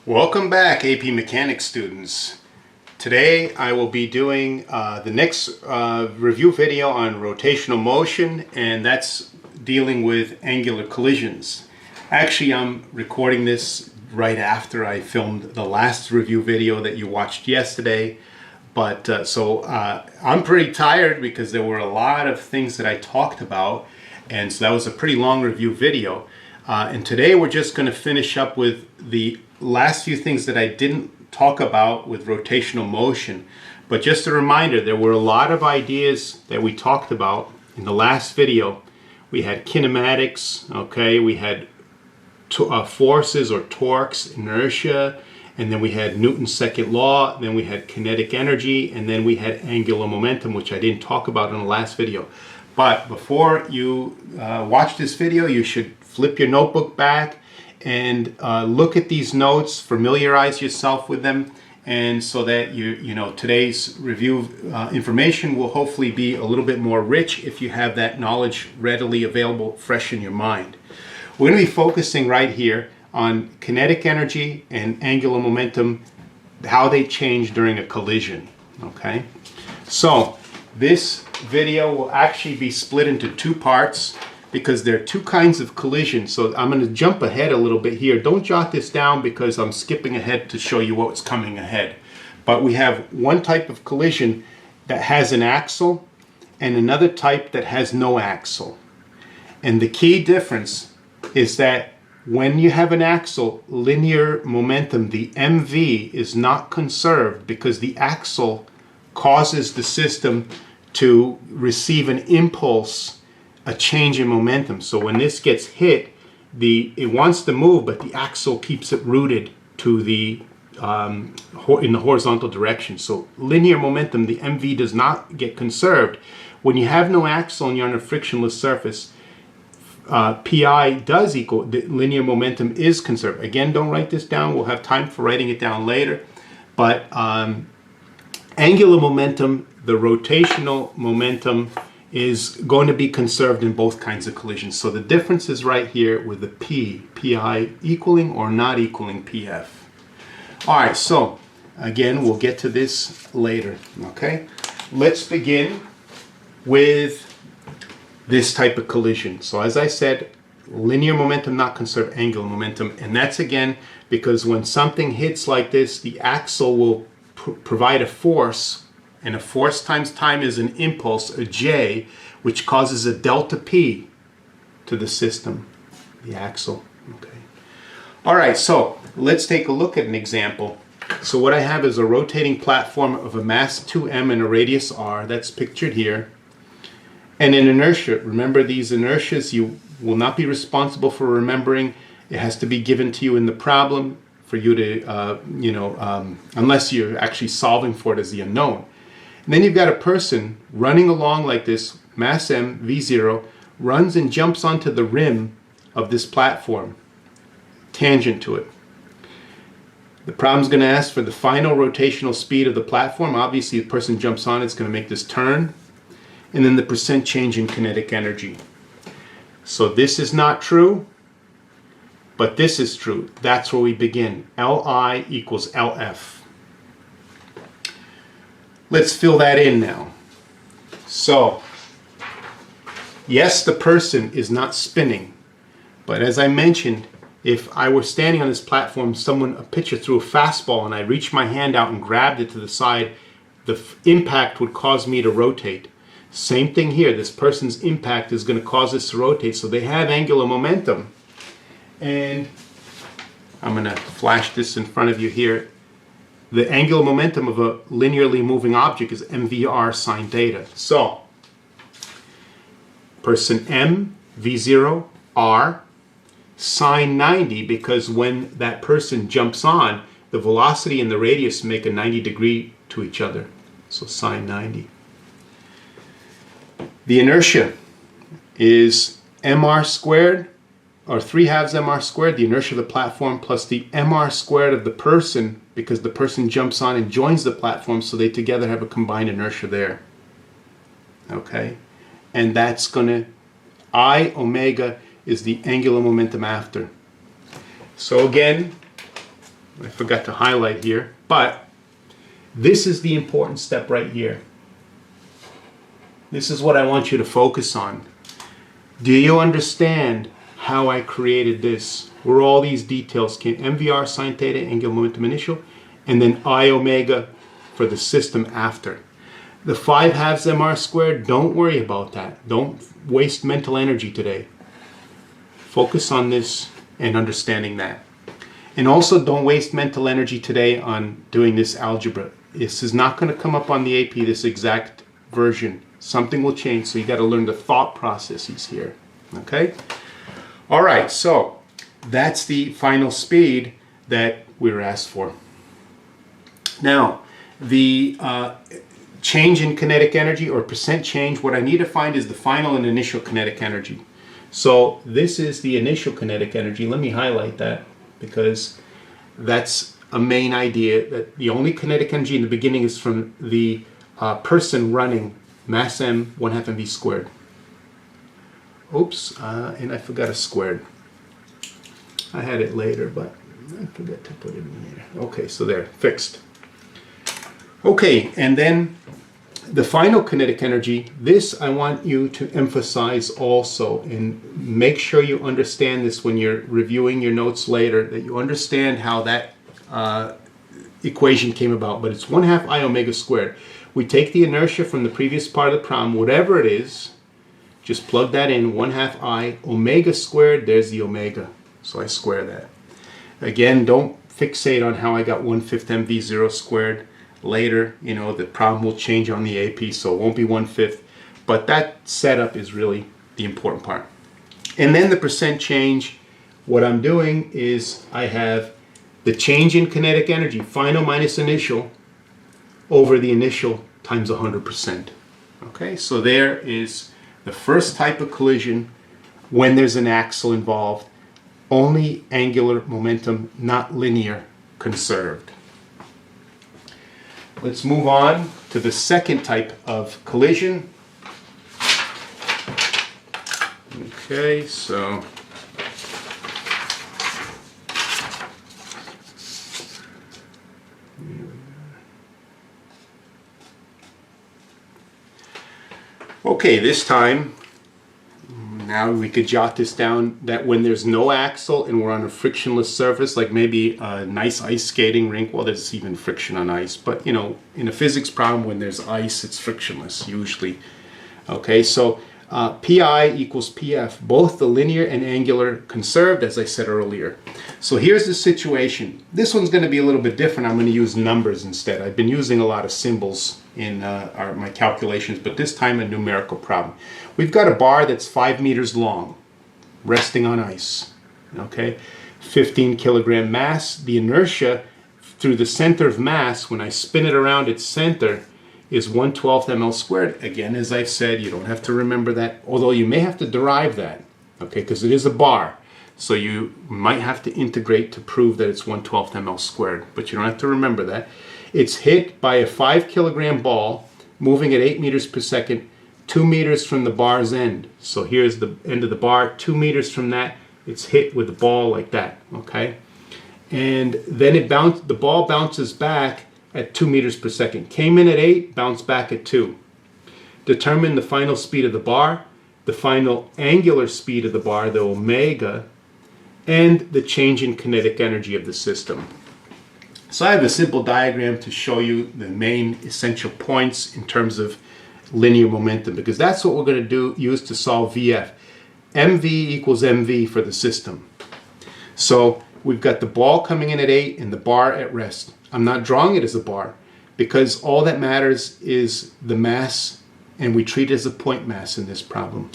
Welcome back, AP Mechanics students. Today I will be doing the next review video on rotational motion, and that's dealing with angular collisions. Actually, I'm recording this right after I filmed the last review video that you watched yesterday. But I'm pretty tired because there were a lot of things that I talked about, and so that was a pretty long review video. And today we're just going to finish up with the last few things that I didn't talk about with rotational motion. But just a reminder, there were a lot of ideas that we talked about in the last video. We had kinematics, okay, we had forces or torques, inertia, and then we had Newton's second law, then we had kinetic energy, and then we had angular momentum, which I didn't talk about in the last video. But before you watch this video, you should flip your notebook back and look at these notes, familiarize yourself with them, and so that you know today's review information will hopefully be a little bit more rich if you have that knowledge readily available, fresh in your mind. We're going to be focusing right here on kinetic energy and angular momentum, how they change during a collision. Okay, so this video will actually be split into two parts, because there are two kinds of collision. So I'm going to jump ahead a little bit here. Don't jot this down because I'm skipping ahead to show you what's coming ahead. But we have one type of collision that has an axle and another type that has no axle. And the key difference is that when you have an axle, linear momentum, the MV, is not conserved because the axle causes the system to receive an impulse, a change in momentum. So when this gets hit, it wants to move, but the axle keeps it rooted to the in the horizontal direction. So linear momentum, the MV, does not get conserved. When you have no axle and you're on a frictionless surface, PI does equal, the linear momentum is conserved. Again, don't write this down. We'll have time for writing it down later. But angular momentum, the rotational momentum, is going to be conserved in both kinds of collisions. So the difference is right here with the PI equaling or not equaling PF. All right, so again, we'll get to this later, okay? Let's begin with this type of collision. So as I said, linear momentum not conserved, angular momentum, and that's again because when something hits like this, the axle will provide a force, and a force times time is an impulse, a J, which causes a delta P to the system, the axle. Okay. All right, so let's take a look at an example. So what I have is a rotating platform of a mass 2m and a radius r, that's pictured here, and an inertia. Remember, these inertias you will not be responsible for remembering. It has to be given to you in the problem for you to, unless you're actually solving for it as the unknown. And then you've got a person running along like this, mass m, v0, runs and jumps onto the rim of this platform, tangent to it. The problem's going to ask for the final rotational speed of the platform. Obviously, the person jumps on, it's going to make this turn. And then the percent change in kinetic energy. So this is not true, but this is true. That's where we begin. Li equals Lf. Let's fill that in now. So, yes, the person is not spinning, but as I mentioned, if I were standing on this platform, a pitcher threw a fastball and I reached my hand out and grabbed it to the side, the impact would cause me to rotate. Same thing here, this person's impact is going to cause this to rotate, so they have angular momentum. And I'm going to flash this in front of you here. The angular momentum of a linearly moving object is mvr sine theta. So, person m, v0, r, sine 90, because when that person jumps on, the velocity and the radius make a 90-degree to each other. So sine 90. The inertia is mr squared, or 3/2 mr squared, the inertia of the platform, plus the mr squared of the person, because the person jumps on and joins the platform, so they together have a combined inertia there. Okay? And that's going to, I omega is the angular momentum after. So again, I forgot to highlight here, but this is the important step right here. This is what I want you to focus on. Do you understand how I created this? Where all these details came, MVR, sine theta, angular momentum initial, and then I omega for the system after. The 5/2 mr squared, don't worry about that. Don't waste mental energy today. Focus on this and understanding that. And also don't waste mental energy today on doing this algebra. This is not going to come up on the AP, this exact version. Something will change, so you got to learn the thought processes here. Okay? All right, so that's the final speed that we were asked for. Now, the change in kinetic energy or percent change, what I need to find is the final and initial kinetic energy. So this is the initial kinetic energy. Let me highlight that because that's a main idea, that the only kinetic energy in the beginning is from the person running, mass m, 1/2 mv squared. Oops, and I forgot a squared. I had it later, but I forgot to put it in there. Okay, so there, fixed. Okay, and then the final kinetic energy, this I want you to emphasize also, and make sure you understand this when you're reviewing your notes later, that you understand how that equation came about. But it's 1/2 I omega squared. We take the inertia from the previous part of the problem, whatever it is, just plug that in, 1/2 I omega squared, there's the omega. So I square that. Again, don't fixate on how I got 1/5 mv0 squared. Later, you know, the problem will change on the AP, so it won't be 1/5. But that setup is really the important part. And then the percent change, what I'm doing is I have the change in kinetic energy, final minus initial, over the initial times 100%. Okay, so there is the first type of collision when there's an axle involved. Only angular momentum, not linear, conserved. Let's move on to the second type of collision. Okay, so okay, this time, now we could jot this down, that when there's no axle and we're on a frictionless surface, like maybe a nice ice skating rink, well, there's even friction on ice, but you know, in a physics problem, when there's ice, it's frictionless usually. Okay, so PI equals PF, both the linear and angular conserved, as I said earlier. So here's the situation. This one's going to be a little bit different. I'm going to use numbers instead. I've been using a lot of symbols in my calculations, but this time a numerical problem. We've got a bar that's 5 meters long, resting on ice. Okay, 15 kilogram mass. The inertia through the center of mass, when I spin it around its center, is 1/12 ml squared. Again, as I've said, you don't have to remember that, although you may have to derive that, okay, because it is a bar. So you might have to integrate to prove that it's 1/12 ml squared, but you don't have to remember that. It's hit by a 5 kilogram ball moving at 8 meters per second, 2 meters from the bar's end. So here's the end of the bar, 2 meters from that, it's hit with the ball like that, okay? And then the ball bounces back at 2 meters per second. Came in at 8, bounced back at 2. Determine the final speed of the bar, the final angular speed of the bar, the omega, and the change in kinetic energy of the system. So I have a simple diagram to show you the main essential points in terms of linear momentum, because that's what we're going to use to solve VF. MV equals MV for the system. So we've got the ball coming in at 8 and the bar at rest. I'm not drawing it as a bar because all that matters is the mass, and we treat it as a point mass in this problem.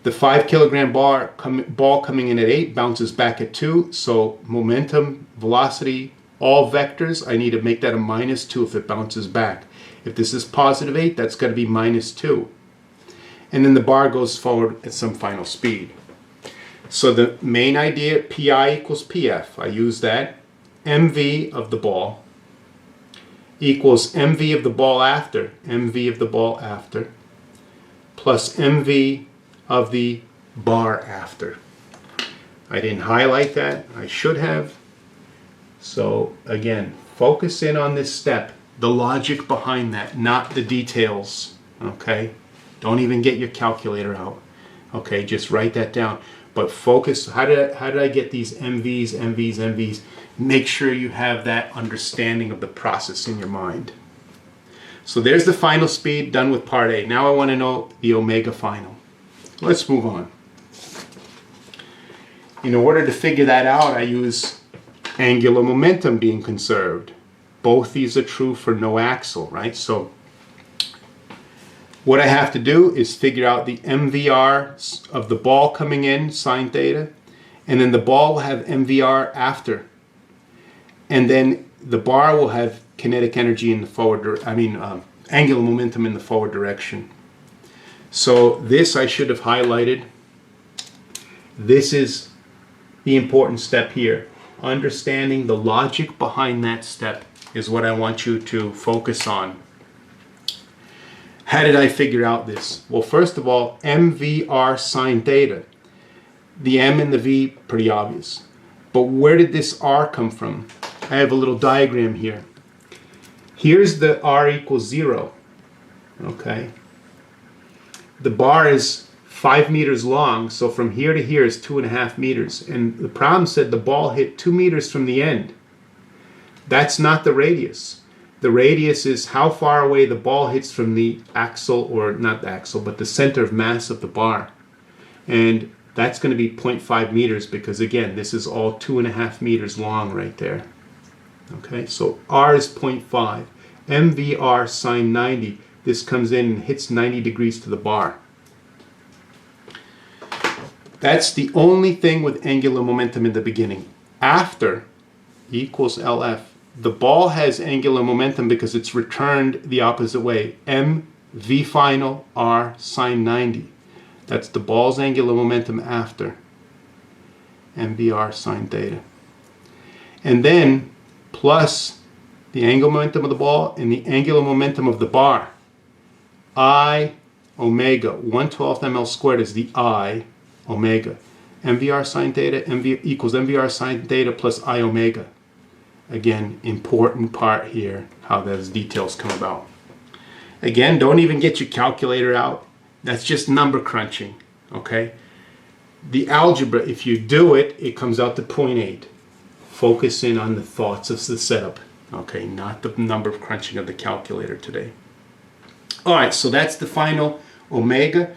The 5 kilogram ball coming in at 8 bounces back at 2, so momentum, velocity, all vectors, I need to make that a -2 if it bounces back. If this is +8, that's got to be -2. And then the bar goes forward at some final speed. So the main idea, PI equals PF. I use that. MV of the ball equals MV of the ball after, MV of the ball after, plus MV of the bar after. I didn't highlight that. I should have. So again, focus in on this step, the logic behind that, not the details, okay? Don't even get your calculator out, okay? Just write that down. But focus, how did I get these MVs, MVs, MVs? Make sure you have that understanding of the process in your mind. So there's the final speed, done with part A. Now I want to know the omega final. Let's move on. In order to figure that out, I use angular momentum being conserved. Both these are true for no axle, right? So what I have to do is figure out the MVR of the ball coming in, sine theta, and then the ball will have MVR after. And then the bar will have kinetic energy in the forward, angular momentum in the forward direction. So this I should have highlighted. This is the important step here. Understanding the logic behind that step is what I want you to focus on. How did I figure out this? Well, first of all, MVR sine theta. The M and the V, pretty obvious. But where did this R come from? I have a little diagram here. Here's the R equals 0. Okay. The bar is 5 meters long, so from here to here is 2.5 meters. And the problem said the ball hit 2 meters from the end. That's not the radius. The radius is how far away the ball hits from the axle, or not the axle, but the center of mass of the bar. And that's going to be 0.5 meters because, again, this is all 2.5 meters long right there. Okay, so R is 0.5. MVR sine 90. This comes in and hits 90 degrees to the bar. That's the only thing with angular momentum in the beginning. After E equals LF, the ball has angular momentum because it's returned the opposite way. MV final R sine 90. That's the ball's angular momentum after MVR sine theta. And then plus the angular momentum of the ball and the angular momentum of the bar. I omega, 1/12 ml squared is the I omega. MVR sine theta equals MVR sine theta plus I omega. Again, important part here, how those details come about. Again, don't even get your calculator out. That's just number crunching, okay? The algebra, if you do it, it comes out to 0.8. Focus in on the thoughts of the setup, okay? Not the number crunching of the calculator today. All right, so that's the final omega.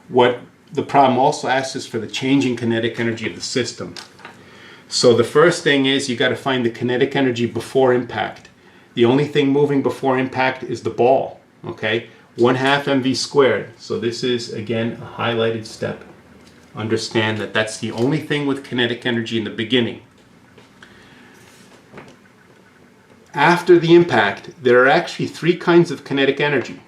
What the problem also asks is for the changing kinetic energy of the system. So the first thing is you got to find the kinetic energy before impact. The only thing moving before impact is the ball, okay? 1/2 mv squared. So this is, again, a highlighted step. Understand that that's the only thing with kinetic energy in the beginning. After the impact, there are actually 3 kinds of kinetic energy.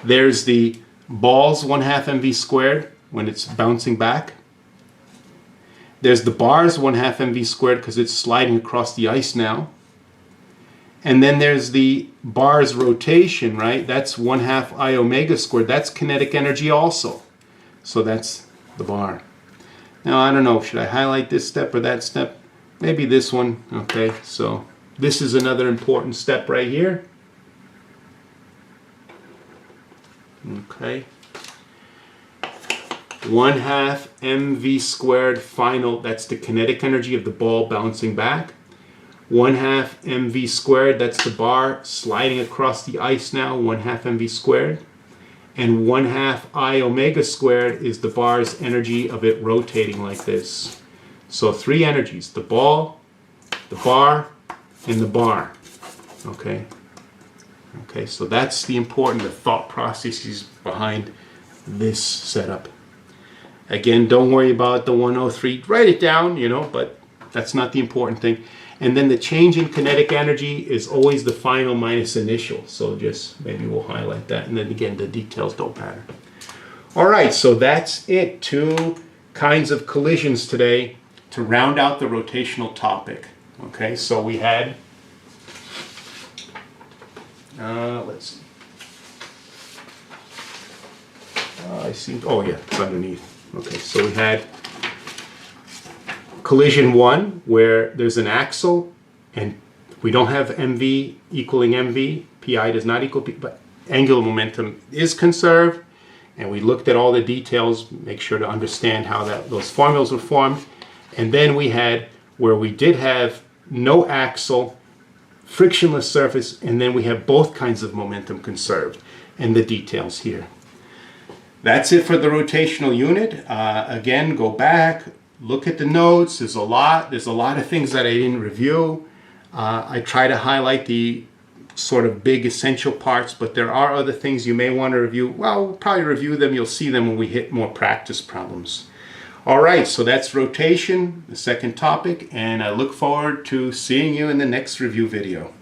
There's the ball's 1/2 mv squared when it's bouncing back. There's the bar's 1/2 mv squared because it's sliding across the ice now. And then there's the bar's rotation, right? That's 1/2 I omega squared. That's kinetic energy also. So that's the bar. Now, I don't know, should I highlight this step or that step? Maybe this one. Okay, so this is another important step right here. Okay. 1/2 mv squared final, that's the kinetic energy of the ball bouncing back. 1/2 mv squared, that's the bar sliding across the ice now, 1/2 mv squared. And 1/2 I omega squared is the bar's energy of it rotating like this. So 3 energies, the ball, the bar, and the bar. Okay. Okay, so that's the important, the thought processes behind this setup. Again, don't worry about the 103. Write it down, you know, but that's not the important thing. And then the change in kinetic energy is always the final minus initial. So just maybe we'll highlight that. And then again, the details don't matter. All right, so that's it. 2 kinds of collisions today to round out the rotational topic. Okay, so we had, let's see. I see, oh yeah, it's underneath. Okay, so we had collision 1, where there's an axle and we don't have MV equaling MV, PI does not equal P, but angular momentum is conserved. And we looked at all the details, make sure to understand how those formulas were formed. And then we had where we did have no axle, frictionless surface, and then we have both kinds of momentum conserved, and the details here. That's it for the rotational unit. Again, go back, look at the notes. There's a lot of things that I didn't review. I try to highlight the sort of big essential parts, but there are other things you may want to review. Well, we'll probably review them. You'll see them when we hit more practice problems. All right, so that's rotation, the second topic, and I look forward to seeing you in the next review video.